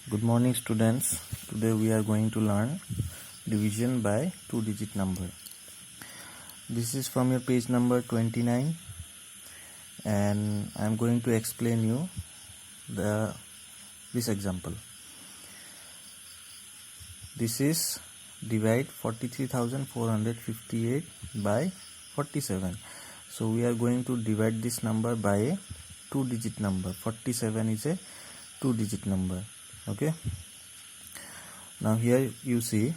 Good morning, students. Today we are going to learn division by two-digit number. This is from your page number 29, and I am going to explain you this example. This is divide 43,458 by 47. So we are going to divide this number by a two-digit number. 47 is a two-digit number. Okay, now here you see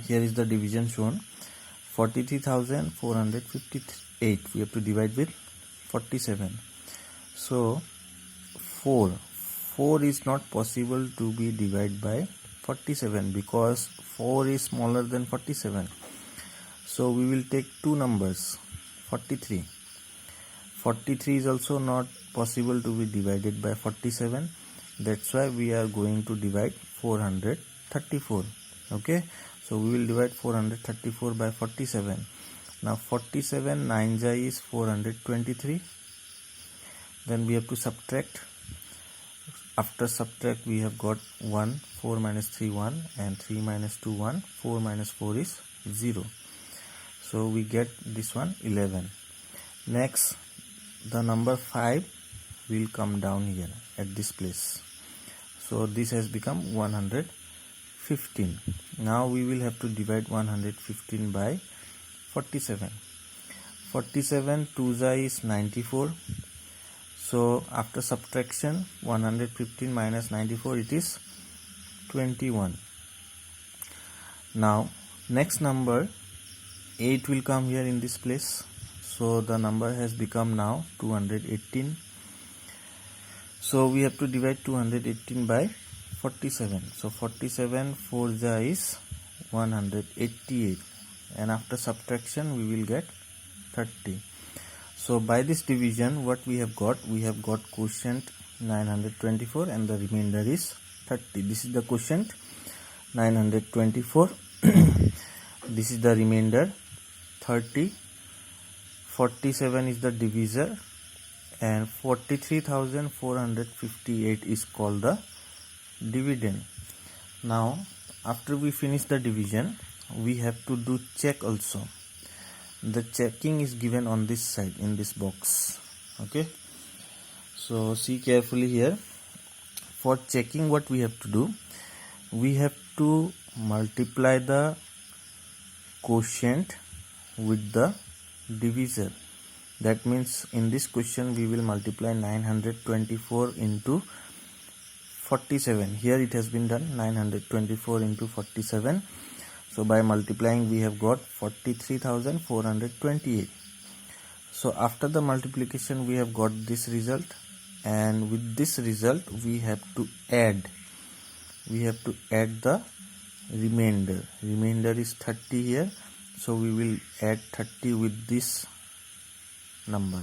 here is the division shown. 43,458 we have to divide with 47. So 4 is not possible to be divided by 47 because 4 is smaller than 47. So we will take two numbers. 43 is also not possible to be divided by 47. That's why we are going to divide 434. Okay, so we will divide 434 by 47. Now 47 9 is 423. Then we have to subtract. After subtract we have got 1, 4 minus 3 1, and 3 minus 2 1. 4 minus 4 is 0. So we get this one 11. Next, the number 5 will come down here at this place. So this has become 115. Now we will have to divide 115 by 47. 47 2 is 94. So after subtraction 115 minus 94 it is 21. Now next number 8 will come here in this place. So the number has become now 218. So we have to divide 218 by 47. So 47 4 is 188, and after subtraction we will get 30. So by this division what we have got quotient 924 and the remainder is 30. This is the quotient 924. This is the remainder 30. 47 is the divisor, and 43,458 is called the dividend. Now after we finish the division we have to do check also. The checking is given on this side in this box. Okay, so see carefully here. For checking what we have to do, we have to multiply the quotient with the divisor. That means in this question we will multiply 924 into 47. Here it has been done 924 into 47. So by multiplying we have got 43,428. So after the multiplication we have got this result, and with this result we have to add the remainder. Remainder is 30 here. So we will add 30 with this number.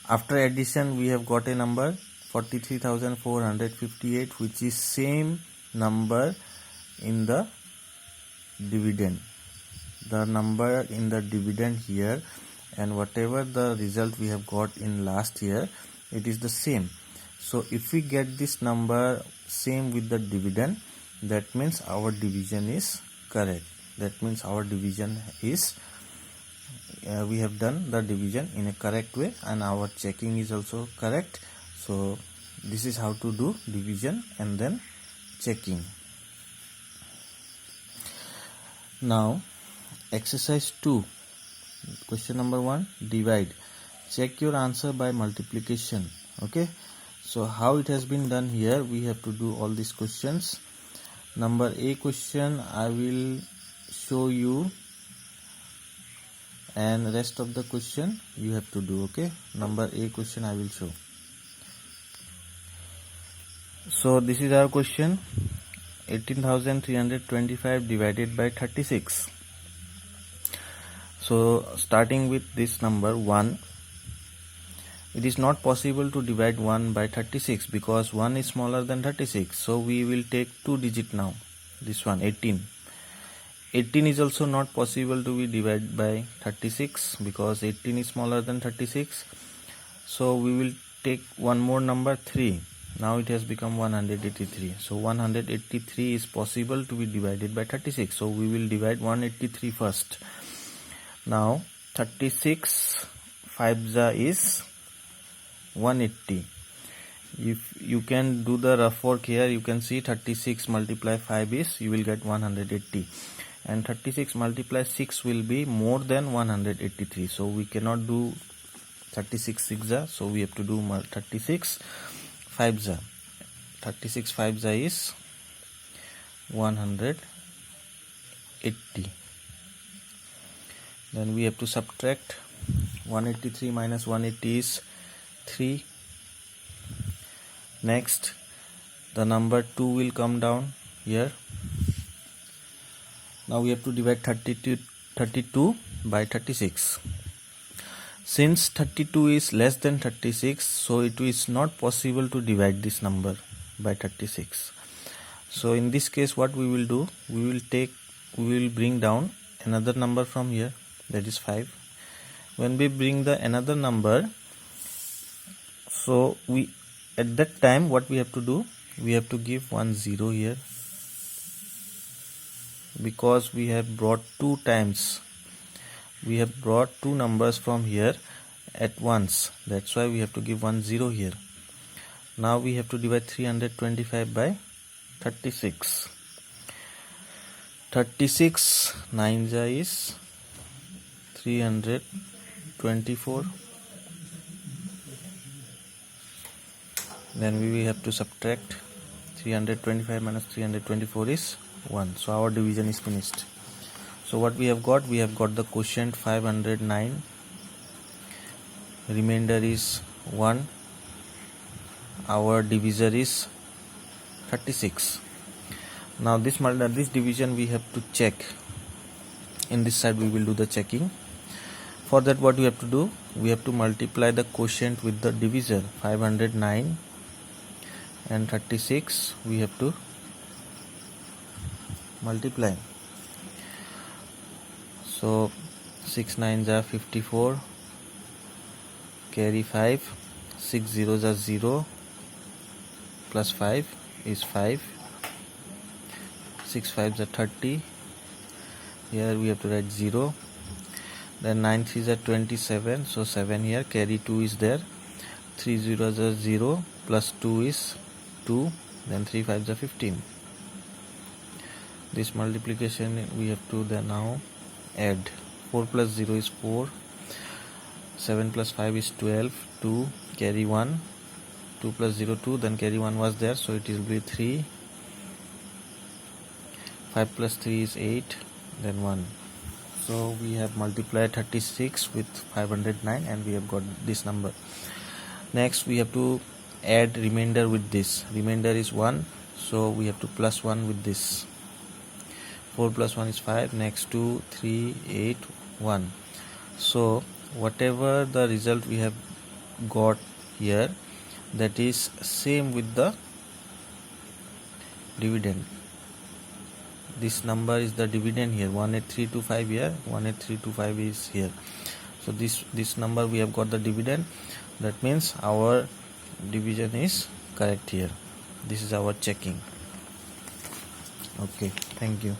After addition we have got a number 43,458, which is same number in the dividend. The number in the dividend here, and whatever the result we have got in last year, it is the same. So if we get this number same with the dividend, that means our division is correct. That means our division is we have done the division in a correct way, and our checking is also correct. So this is how to do division and then checking. Now exercise 2, question number 1, divide. Check your answer by multiplication. Okay, so how it has been done here, we have to do all these questions. Number A question I will show you, and rest of the question you have to do. Okay, number A question I will show. So this is our question. 18,325 divided by 36. So starting with this number 1, it is not possible to divide 1 by 36 because 1 is smaller than 36. So we will take two digit now. This one 18. 18 is also not possible to be divided by 36 because 18 is smaller than 36. So we will take one more number 3. Now it has become 183. So 183 is possible to be divided by 36. So we will divide 183 first. Now 36 5 is 180. If you can do the rough work here, you can see 36 multiply 5 is, you will get 180, and 36 multiply 6 will be more than 183. So we cannot do 36 6, so we have to do 36 5. 36 5 is 180. Then we have to subtract 183 minus 180 is 3. Next, the number 2 will come down here. Now we have to divide 32 by 36. Since 32 is less than 36, so it is not possible to divide this number by 36. So in this case, what we will do, we will bring down another number from here, that is 5. When we bring the another number, so at that time what we have to do, we have to give 1 0 here, because we have brought 2 times. We have brought 2 numbers from here at once. That's why we have to give 1 0 here. Now we have to divide 325 by 36. 36 9 is 324. Then we will have to subtract 325 minus 324 is 1. So our division is finished. So what we have got the quotient 509, remainder is 1, our divisor is 36. Now this division we have to check. In this side we will do the checking. For that, what we have to do, we have to multiply the quotient with the divisor. 509 and 36 we have to multiply. So 6 9s are 54, carry 5, 6 zeros are 0, plus 5 is 5, 6 5s are 30, here we have to write 0, then 9 3s are 27, so 7 here, carry 2 is there, 3 zeros are 0, plus 2 is 2, then 3 5s are 15. This multiplication we have to then now add. 4 plus 0 is 4, 7 plus 5 is 12, 2, carry 1, 2 plus 0 2, then carry 1 was there, so it will be 3, 5 plus 3 is 8, then 1. So we have multiplied 36 with 509 and we have got this number. Next we have to add remainder with this. Remainder is 1, so we have to plus 1 with this. 4 plus 1 is 5, next 2, 3, 8, 1. So whatever the result we have got here, that is same with the dividend. This number is the dividend here, 18325 here, 18325 is here. So this number we have got the dividend. That means our division is correct here. This is our checking. Okay, thank you.